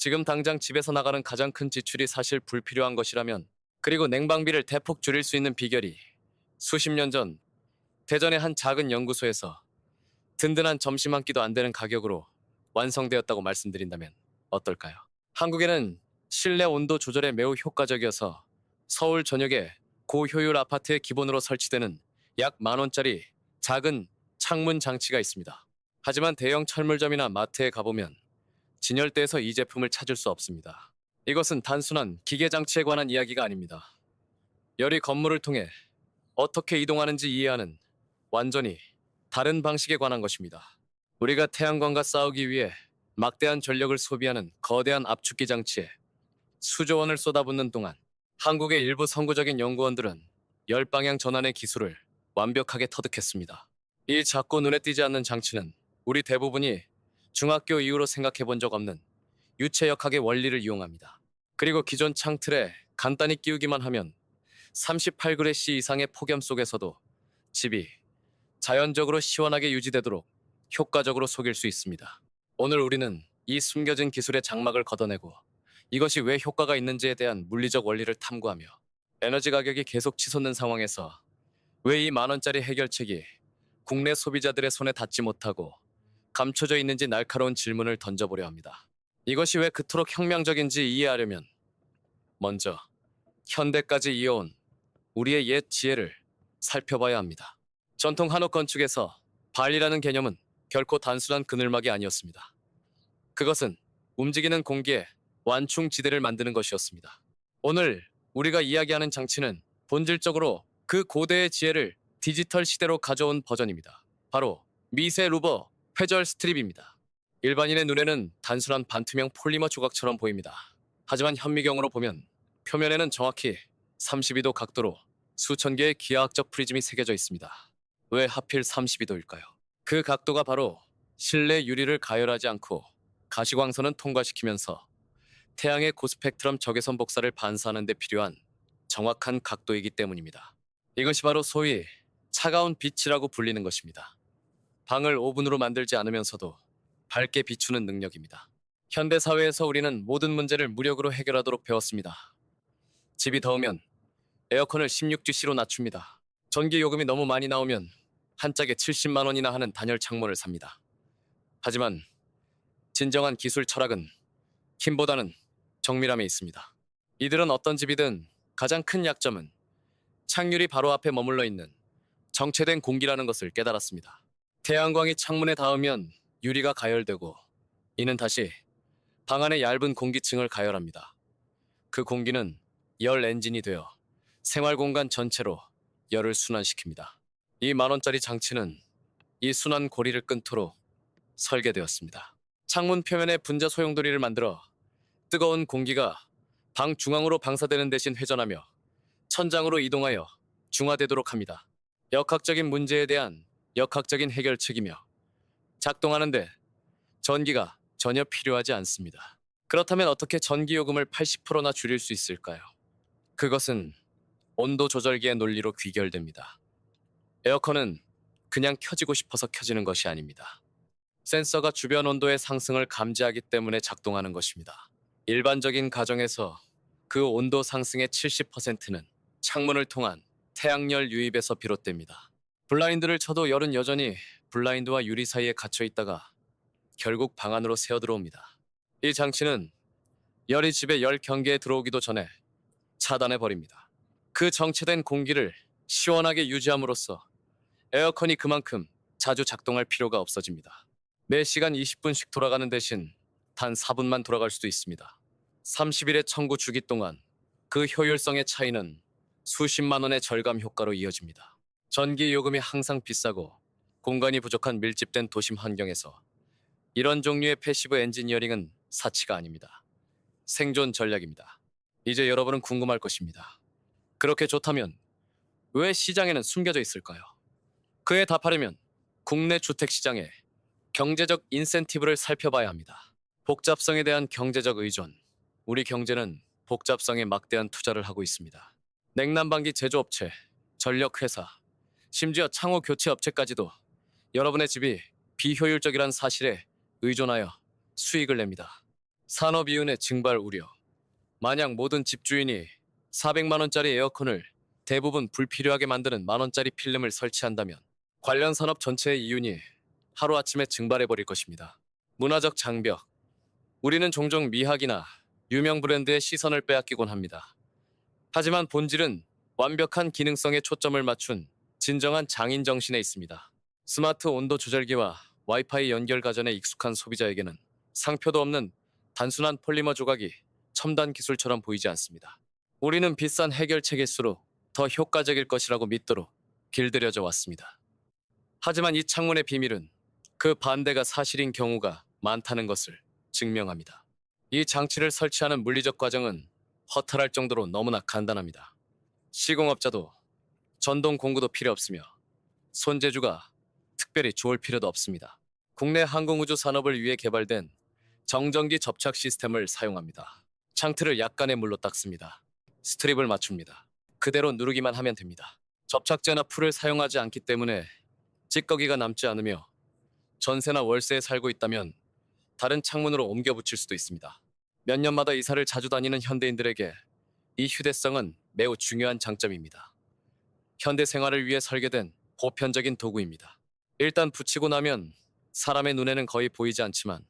지금 당장 집에서 나가는 가장 큰 지출이 사실 불필요한 것이라면, 그리고 냉방비를 대폭 줄일 수 있는 비결이 수십 년 전 대전의 한 작은 연구소에서 든든한 점심 한 끼도 안 되는 가격으로 완성되었다고 말씀드린다면 어떨까요? 한국에는 실내 온도 조절에 매우 효과적이어서 서울 전역에 고효율 아파트의 기본으로 설치되는 약 10,000원짜리 작은 창문 장치가 있습니다. 하지만 대형 철물점이나 마트에 가보면 진열대에서 이 제품을 찾을 수 없습니다. 이것은 단순한 기계 장치에 관한 이야기가 아닙니다. 열이 건물을 통해 어떻게 이동하는지 이해하는 완전히 다른 방식에 관한 것입니다. 우리가 태양광과 싸우기 위해 막대한 전력을 소비하는 거대한 압축기 장치에 수조 원을 쏟아붓는 동안 한국의 일부 선구적인 연구원들은 열방향 전환의 기술을 완벽하게 터득했습니다. 이 작고 눈에 띄지 않는 장치는 우리 대부분이 중학교 이후로 생각해 본 적 없는 유체역학의 원리를 이용합니다. 그리고 기존 창틀에 간단히 끼우기만 하면 38그레시 이상의 폭염 속에서도 집이 자연적으로 시원하게 유지되도록 효과적으로 속일 수 있습니다. 오늘 우리는 이 숨겨진 기술의 장막을 걷어내고 이것이 왜 효과가 있는지에 대한 물리적 원리를 탐구하며 에너지 가격이 계속 치솟는 상황에서 왜 이 10,000원짜리 해결책이 국내 소비자들의 손에 닿지 못하고 감춰져 있는지 날카로운 질문을 던져보려 합니다. 이것이 왜 그토록 혁명적인지 이해하려면 먼저 현대까지 이어온 우리의 옛 지혜를 살펴봐야 합니다. 전통 한옥 건축에서 발이라는 개념은 결코 단순한 그늘막이 아니었습니다. 그것은 움직이는 공기에 완충지대를 만드는 것이었습니다. 오늘 우리가 이야기하는 장치는 본질적으로 그 고대의 지혜를 디지털 시대로 가져온 버전입니다. 바로 미세 루버 회절 스트립입니다. 일반인의 눈에는 단순한 반투명 폴리머 조각처럼 보입니다. 하지만 현미경으로 보면 표면에는 정확히 32도 각도로 수천 개의 기하학적 프리즘이 새겨져 있습니다. 왜 하필 32도일까요? 그 각도가 바로 실내 유리를 가열하지 않고 가시광선은 통과시키면서 태양의 고스펙트럼 적외선 복사를 반사하는 데 필요한 정확한 각도이기 때문입니다. 이것이 바로 소위 차가운 빛이라고 불리는 것입니다. 방을 오븐으로 만들지 않으면서도 밝게 비추는 능력입니다. 현대 사회에서 우리는 모든 문제를 무력으로 해결하도록 배웠습니다. 집이 더우면 에어컨을 16GC로 낮춥니다. 전기 요금이 너무 많이 나오면 한 짝에 70만 원이나 하는 단열 창문을 삽니다. 하지만 진정한 기술 철학은 힘보다는 정밀함에 있습니다. 이들은 어떤 집이든 가장 큰 약점은 창률이 바로 앞에 머물러 있는 정체된 공기라는 것을 깨달았습니다. 태양광이 창문에 닿으면 유리가 가열되고 이는 다시 방 안의 얇은 공기층을 가열합니다. 그 공기는 열 엔진이 되어 생활 공간 전체로 열을 순환시킵니다. 이 10,000원짜리 장치는 이 순환 고리를 끈토록 설계되었습니다. 창문 표면에 분자 소용돌이를 만들어 뜨거운 공기가 방 중앙으로 방사되는 대신 회전하며 천장으로 이동하여 중화되도록 합니다. 역학적인 문제에 대한 역학적인 해결책이며 작동하는데 전기가 전혀 필요하지 않습니다. 그렇다면 어떻게 전기요금을 80%나 줄일 수 있을까요? 그것은 온도 조절기의 논리로 귀결됩니다. 에어컨은 그냥 켜지고 싶어서 켜지는 것이 아닙니다. 센서가 주변 온도의 상승을 감지하기 때문에 작동하는 것입니다. 일반적인 가정에서 그 온도 상승의 70%는 창문을 통한 태양열 유입에서 비롯됩니다. 블라인드를 쳐도 열은 여전히 블라인드와 유리 사이에 갇혀 있다가 결국 방 안으로 새어 들어옵니다. 이 장치는 열이 집에 열 경계에 들어오기도 전에 차단해 버립니다. 그 정체된 공기를 시원하게 유지함으로써 에어컨이 그만큼 자주 작동할 필요가 없어집니다. 매 시간 20분씩 돌아가는 대신 단 4분만 돌아갈 수도 있습니다. 30일의 청구 주기 동안 그 효율성의 차이는 수십만 원의 절감 효과로 이어집니다. 전기 요금이 항상 비싸고 공간이 부족한 밀집된 도심 환경에서 이런 종류의 패시브 엔지니어링은 사치가 아닙니다. 생존 전략입니다. 이제 여러분은 궁금할 것입니다. 그렇게 좋다면 왜 시장에는 숨겨져 있을까요? 그에 답하려면 국내 주택시장의 경제적 인센티브를 살펴봐야 합니다. 복잡성에 대한 경제적 의존. 우리 경제는 복잡성에 막대한 투자를 하고 있습니다. 냉난방기 제조업체, 전력회사, 심지어 창호 교체 업체까지도 여러분의 집이 비효율적이란 사실에 의존하여 수익을 냅니다. 산업이윤의 증발 우려. 만약 모든 집주인이 400만 원짜리 에어컨을 대부분 불필요하게 만드는 만 원짜리 필름을 설치한다면 관련 산업 전체의 이윤이 하루아침에 증발해버릴 것입니다. 문화적 장벽. 우리는 종종 미학이나 유명 브랜드의 시선을 빼앗기곤 합니다. 하지만 본질은 완벽한 기능성에 초점을 맞춘 진정한 장인 정신에 있습니다. 스마트 온도 조절기와 와이파이 연결 가전에 익숙한 소비자에게는 상표도 없는 단순한 폴리머 조각이 첨단 기술처럼 보이지 않습니다. 우리는 비싼 해결책일수록 더 효과적일 것이라고 믿도록 길들여져 왔습니다. 하지만 이 창문의 비밀은 그 반대가 사실인 경우가 많다는 것을 증명합니다. 이 장치를 설치하는 물리적 과정은 허탈할 정도로 너무나 간단합니다. 시공업자도 전동 공구도 필요 없으며 손재주가 특별히 좋을 필요도 없습니다. 국내 항공우주 산업을 위해 개발된 정전기 접착 시스템을 사용합니다. 창틀을 약간의 물로 닦습니다. 스트립을 맞춥니다. 그대로 누르기만 하면 됩니다. 접착제나 풀을 사용하지 않기 때문에 찌꺼기가 남지 않으며 전세나 월세에 살고 있다면 다른 창문으로 옮겨 붙일 수도 있습니다. 몇 년마다 이사를 자주 다니는 현대인들에게 이 휴대성은 매우 중요한 장점입니다. 현대 생활을 위해 설계된 보편적인 도구입니다. 일단 붙이고 나면 사람의 눈에는 거의 보이지 않지만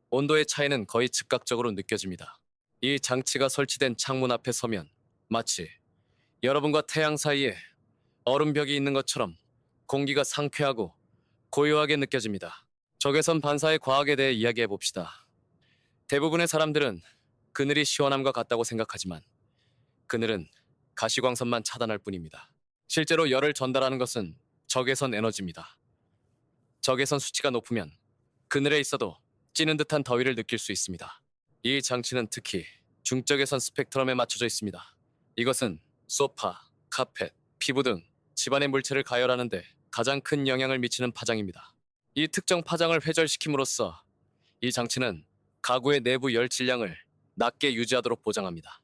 온도의 차이는 거의 즉각적으로 느껴집니다. 이 장치가 설치된 창문 앞에 서면 마치 여러분과 태양 사이에 얼음벽이 있는 것처럼 공기가 상쾌하고 고요하게 느껴집니다. 적외선 반사의 과학에 대해 이야기해 봅시다. 대부분의 사람들은 그늘이 시원함과 같다고 생각하지만 그늘은 가시광선만 차단할 뿐입니다. 실제로 열을 전달하는 것은 적외선 에너지입니다. 적외선 수치가 높으면 그늘에 있어도 찌는 듯한 더위를 느낄 수 있습니다. 이 장치는 특히 중적외선 스펙트럼에 맞춰져 있습니다. 이것은 소파, 카펫, 피부 등 집안의 물체를 가열하는 데 가장 큰 영향을 미치는 파장입니다. 이 특정 파장을 회절시킴으로써 이 장치는 가구의 내부 열 질량을 낮게 유지하도록 보장합니다.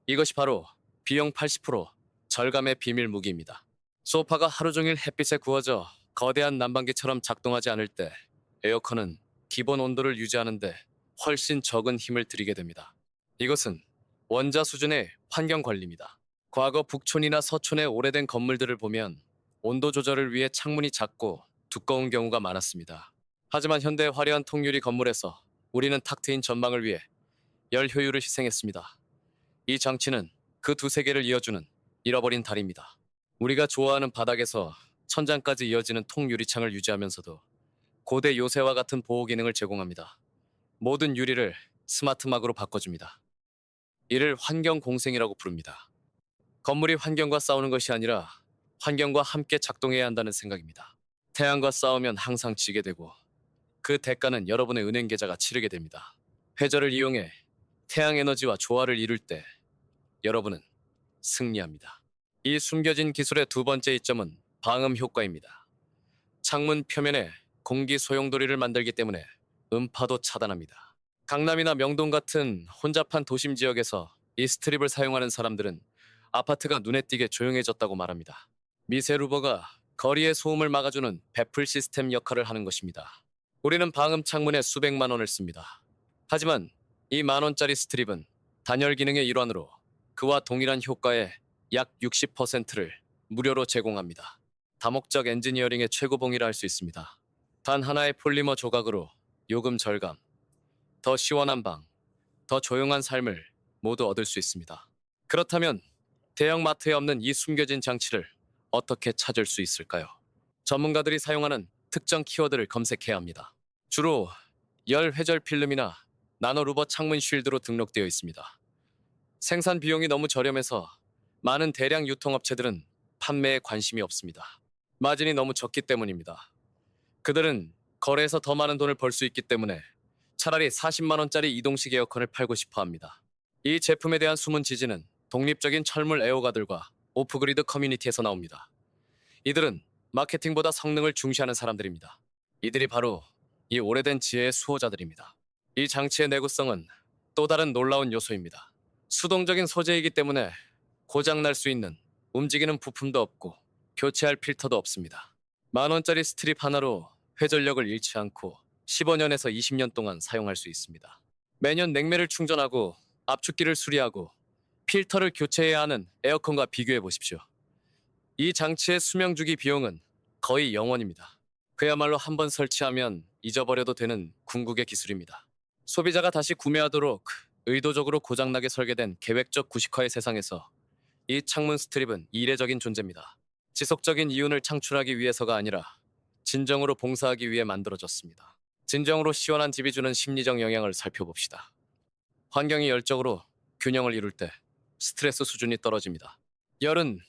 이것이 바로 비용 80% 절감의 비밀 무기입니다. 소파가 하루 종일 햇빛에 구워져 거대한 난방기처럼 작동하지 않을 때 에어컨은 기본 온도를 유지하는데 훨씬 적은 힘을 들이게 됩니다. 이것은 원자 수준의 환경 관리입니다. 과거 북촌이나 서촌의 오래된 건물들을 보면 온도 조절을 위해 창문이 작고 두꺼운 경우가 많았습니다. 하지만 현대의 화려한 통유리 건물에서 우리는 탁 트인 전망을 위해 열 효율을 희생했습니다. 이 장치는 그 두 세계를 이어주는 잃어버린 다리입니다. 우리가 좋아하는 바닥에서 천장까지 이어지는 통유리창을 유지하면서도 고대 요새와 같은 보호 기능을 제공합니다. 모든 유리를 스마트막으로 바꿔줍니다. 이를 환경 공생이라고 부릅니다. 건물이 환경과 싸우는 것이 아니라 환경과 함께 작동해야 한다는 생각입니다. 태양과 싸우면 항상 지게 되고 그 대가는 여러분의 은행 계좌가 치르게 됩니다. 회절을 이용해 태양 에너지와 조화를 이룰 때 여러분은 승리합니다. 이 숨겨진 기술의 두 번째 이점은 방음 효과입니다. 창문 표면에 공기 소용돌이를 만들기 때문에 음파도 차단합니다. 강남이나 명동 같은 혼잡한 도심 지역에서 이 스트립을 사용하는 사람들은 아파트가 눈에 띄게 조용해졌다고 말합니다. 미세 루버가 거리의 소음을 막아주는 배풀 시스템 역할을 하는 것입니다. 우리는 방음 창문에 수백만 원을 씁니다. 하지만 이 만 원짜리 스트립은 단열 기능의 일환으로 그와 동일한 효과의 약 60%를 무료로 제공합니다. 다목적 엔지니어링의 최고봉이라 할 수 있습니다. 단 하나의 폴리머 조각으로 요금 절감, 더 시원한 방, 더 조용한 삶을 모두 얻을 수 있습니다. 그렇다면 대형 마트에 없는 이 숨겨진 장치를 어떻게 찾을 수 있을까요? 전문가들이 사용하는 특정 키워드를 검색해야 합니다. 주로 열 회절 필름이나 나노 루버 창문 쉴드로 등록되어 있습니다. 생산 비용이 너무 저렴해서 많은 대량 유통업체들은 판매에 관심이 없습니다. 마진이 너무 적기 때문입니다. 그들은 거래에서 더 많은 돈을 벌 수 있기 때문에 차라리 40만 원짜리 이동식 에어컨을 팔고 싶어 합니다. 이 제품에 대한 숨은 지지는 독립적인 철물 애호가들과 오프그리드 커뮤니티에서 나옵니다. 이들은 마케팅보다 성능을 중시하는 사람들입니다. 이들이 바로 이 오래된 지혜의 수호자들입니다. 이 장치의 내구성은 또 다른 놀라운 요소입니다. 수동적인 소재이기 때문에 고장날 수 있는 움직이는 부품도 없고 교체할 필터도 없습니다. 만 원짜리 스트립 하나로 회전력을 잃지 않고 15년에서 20년 동안 사용할 수 있습니다. 매년 냉매를 충전하고 압축기를 수리하고 필터를 교체해야 하는 에어컨과 비교해 보십시오. 이 장치의 수명주기 비용은 거의 0원입니다. 그야말로 한번 설치하면 잊어버려도 되는 궁극의 기술입니다. 소비자가 다시 구매하도록 의도적으로 고장나게 설계된 계획적 구식화의 세상에서 이 창문 스트립은 이례적인 존재입니다. 지속적인 이윤을 창출하기 위해서가 아니라 진정으로 봉사하기 위해 만들어졌습니다. 진정으로 시원한 집이 주는 심리적 영향을 살펴봅시다. 환경이 열적으로 균형을 이룰 때 스트레스 수준이 떨어집니다. 열은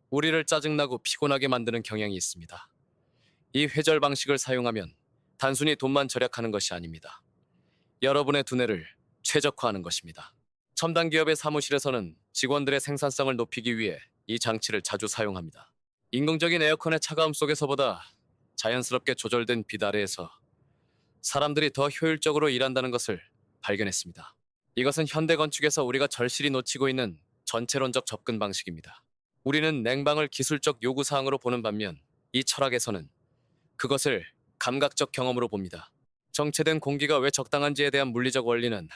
우리를 짜증나고 피곤하게 만드는 경향이 있습니다. 이 회절 방식을 사용하면 단순히 돈만 절약하는 것이 아닙니다. 여러분의 두뇌를 최적화하는 것입니다. 첨단 기업의 사무실에서는 직원들의 생산성을 높이기 위해 이 장치를 자주 사용합니다. 인공적인 에어컨의 차가움 속에서보다 자연스럽게 조절된 빛 아래에서 사람들이 더 효율적으로 일한다는 것을 발견했습니다. 이것은 현대 건축에서 우리가 절실히 놓치고 있는 전체론적 접근 방식입니다. 우리는 냉방을 기술적 요구사항으로 보는 반면 이 철학에서는 그것을 감각적 경험으로 봅니다. 정체된 공기가 왜 적당한지에 대한 물리적 원리는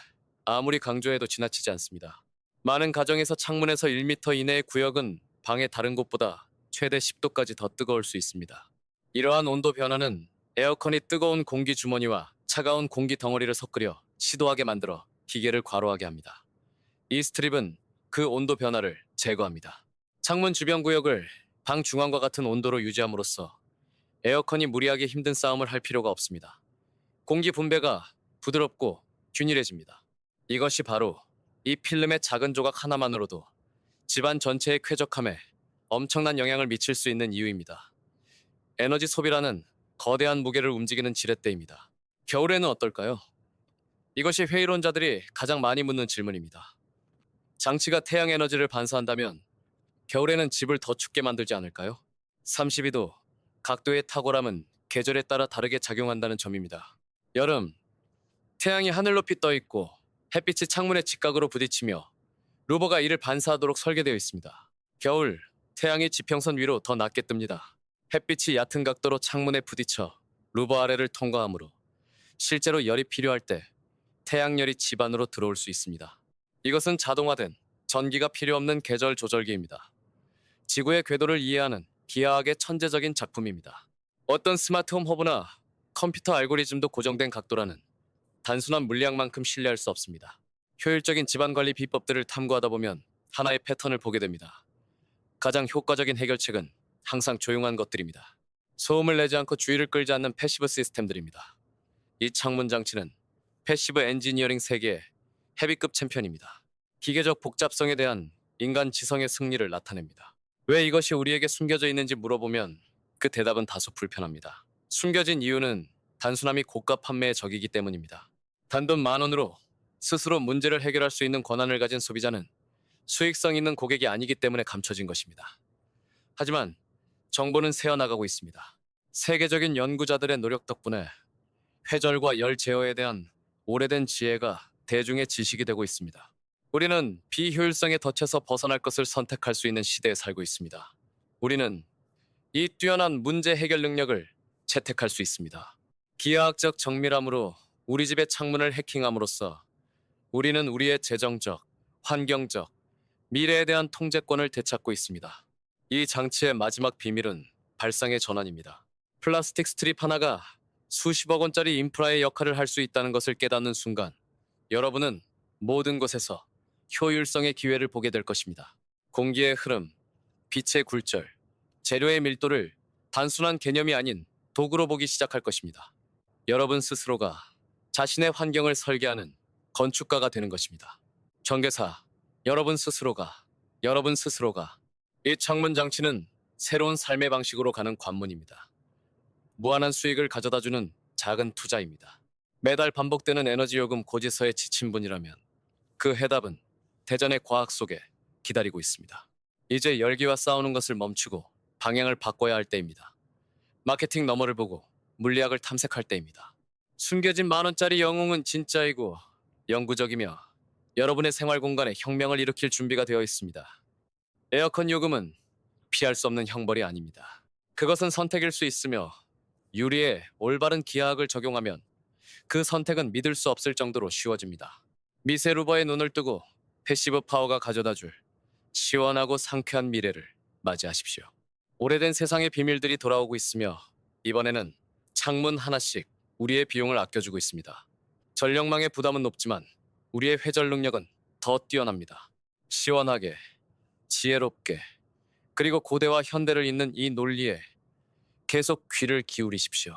아무리 강조해도 지나치지 않습니다. 많은 가정에서 창문에서 1m 이내의 구역은 방의 다른 곳보다 최대 10도까지 더 뜨거울 수 있습니다. 이러한 온도 변화는 에어컨이 뜨거운 공기 주머니와 차가운 공기 덩어리를 섞으려 시도하게 만들어 기계를 과로하게 합니다. 이 스트립은 그 온도 변화를 제거합니다. 창문 주변 구역을 방 중앙과 같은 온도로 유지함으로써 에어컨이 무리하게 힘든 싸움을 할 필요가 없습니다. 공기 분배가 부드럽고 균일해집니다. 이것이 바로 이 필름의 작은 조각 하나만으로도 집안 전체의 쾌적함에 엄청난 영향을 미칠 수 있는 이유입니다. 에너지 소비라는 거대한 무게를 움직이는 지렛대입니다. 겨울에는 어떨까요? 이것이 회의론자들이 가장 많이 묻는 질문입니다. 장치가 태양 에너지를 반사한다면 겨울에는 집을 더 춥게 만들지 않을까요? 32도, 각도의 탁월함은 계절에 따라 다르게 작용한다는 점입니다. 여름, 태양이 하늘 높이 떠 있고 햇빛이 창문의 직각으로 부딪히며 루버가 이를 반사하도록 설계되어 있습니다. 겨울, 태양이 지평선 위로 더 낮게 뜹니다. 햇빛이 얕은 각도로 창문에 부딪혀 루버 아래를 통과하므로 실제로 열이 필요할 때 태양열이 집 안으로 들어올 수 있습니다. 이것은 자동화된 전기가 필요 없는 계절 조절기입니다. 지구의 궤도를 이해하는 기하학의 천재적인 작품입니다. 어떤 스마트홈 허브나 컴퓨터 알고리즘도 고정된 각도라는 단순한 물리학만큼 신뢰할 수 없습니다. 효율적인 집안관리 비법들을 탐구하다 보면 하나의 패턴을 보게 됩니다. 가장 효과적인 해결책은 항상 조용한 것들입니다. 소음을 내지 않고 주의를 끌지 않는 패시브 시스템들입니다. 이 창문 장치는 패시브 엔지니어링 세계의 헤비급 챔피언입니다. 기계적 복잡성에 대한 인간 지성의 승리를 나타냅니다. 왜 이것이 우리에게 숨겨져 있는지 물어보면 그 대답은 다소 불편합니다. 숨겨진 이유는 단순함이 고가 판매의 적이기 때문입니다. 단돈 10,000원으로 스스로 문제를 해결할 수 있는 권한을 가진 소비자는 수익성 있는 고객이 아니기 때문에 감춰진 것입니다. 하지만 정보는 새어나가고 있습니다. 세계적인 연구자들의 노력 덕분에 회절과 열 제어에 대한 오래된 지혜가 대중의 지식이 되고 있습니다. 우리는 비효율성에 덫에서 벗어날 것을 선택할 수 있는 시대에 살고 있습니다. 우리는 이 뛰어난 문제 해결 능력을 채택할 수 있습니다. 기하학적 정밀함으로 우리 집의 창문을 해킹함으로써 우리는 우리의 재정적, 환경적, 미래에 대한 통제권을 되찾고 있습니다. 이 장치의 마지막 비밀은 발상의 전환입니다. 플라스틱 스트립 하나가 수십억 원짜리 인프라의 역할을 할 수 있다는 것을 깨닫는 순간 여러분은 모든 곳에서 효율성의 기회를 보게 될 것입니다. 공기의 흐름, 빛의 굴절, 재료의 밀도를 단순한 개념이 아닌 도구로 보기 시작할 것입니다. 여러분 스스로가 자신의 환경을 설계하는 건축가가 되는 것입니다. 전개사, 여러분 스스로가 이 창문 장치는 새로운 삶의 방식으로 가는 관문입니다. 무한한 수익을 가져다주는 작은 투자입니다. 매달 반복되는 에너지 요금 고지서에 지친 분이라면 그 해답은 대전의 과학 속에 기다리고 있습니다. 이제 열기와 싸우는 것을 멈추고 방향을 바꿔야 할 때입니다. 마케팅 너머를 보고 물리학을 탐색할 때입니다. 숨겨진 10,000원짜리 영웅은 진짜이고 영구적이며 여러분의 생활 공간에 혁명을 일으킬 준비가 되어 있습니다. 에어컨 요금은 피할 수 없는 형벌이 아닙니다. 그것은 선택일 수 있으며 유리에 올바른 기하학을 적용하면 그 선택은 믿을 수 없을 정도로 쉬워집니다. 미세루버의 눈을 뜨고 패시브 파워가 가져다줄 시원하고 상쾌한 미래를 맞이하십시오. 오래된 세상의 비밀들이 돌아오고 있으며 이번에는 창문 하나씩 우리의 비용을 아껴주고 있습니다. 전력망의 부담은 높지만 우리의 회절 능력은 더 뛰어납니다. 시원하게, 지혜롭게, 그리고 고대와 현대를 잇는 이 논리에 계속 귀를 기울이십시오.